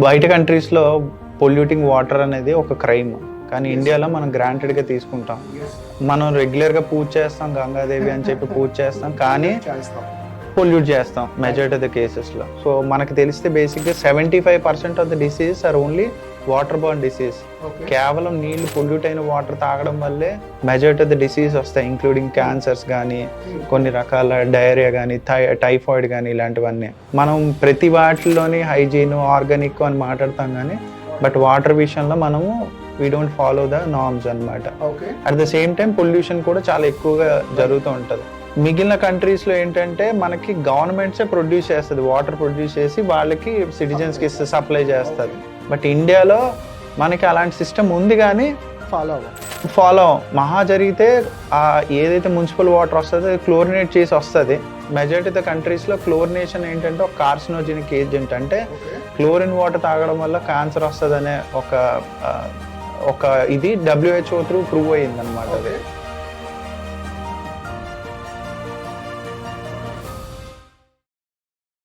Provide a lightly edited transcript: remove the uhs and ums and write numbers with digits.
బయట కంట్రీస్లో polluting water అనేది ఒక క్రైమ్, కానీ ఇండియాలో మనం గ్రాంటెడ్గా తీసుకుంటాం. మనం రెగ్యులర్గా పూజ చేస్తాం, గంగాదేవి అని చెప్పి పూజ చేస్తాం, కానీ పొల్యూట్ చేస్తాం మెజారిటీ ఆఫ్ ద కేసెస్లో. సో మనకు తెలిస్తే బేసిక్గా 75% of the disease are only water Born disease. కేవలం నీళ్లు పొల్యూట్ అయిన వాటర్ తాగడం వల్లే మెజారిటీ ఆఫ్ ద డిసీజ్ వస్తాయి, ఇంక్లూడింగ్ క్యాన్సర్స్ కానీ, కొన్ని రకాల డయేరియా కానీ, టైఫాయిడ్ కానీ, ఇలాంటివన్నీ. మనం ప్రతి వాటిల్లోని హైజీన్, ఆర్గానిక్ అని మాట్లాడతాం, కానీ బట్ వాటర్ విషయంలో మనము we don't follow the norms అనమాట. At the same time pollution కూడా చాలా ఎక్కువగా జరుగుతూ ఉంటుంది. మిగిలిన కంట్రీస్లో ఏంటంటే మనకి గవర్నమెంట్సే ప్రొడ్యూస్ చేస్తుంది, వాటర్ ప్రొడ్యూస్ చేసి వాళ్ళకి సిటిజన్స్కి సప్లై చేస్తుంది. బట్ ఇండియాలో మనకి అలాంటి సిస్టమ్ ఉంది, కానీ ఫాలో మహా జరిగితే ఏదైతే మున్సిపల్ వాటర్ వస్తుందో క్లోరినేట్ చేసి వస్తుంది. మెజారిటీ ఆఫ్ ద కంట్రీస్లో క్లోరినేషన్ ఏంటంటే ఒక కార్సినోజెనిక్ ఏజెంట్, అంటే క్లోరిన్ వాటర్ తాగడం వల్ల క్యాన్సర్ వస్తుంది అనే ఒక ఇది WHO త్రూ ప్రూవ్ అయ్యింది అనమాట. అది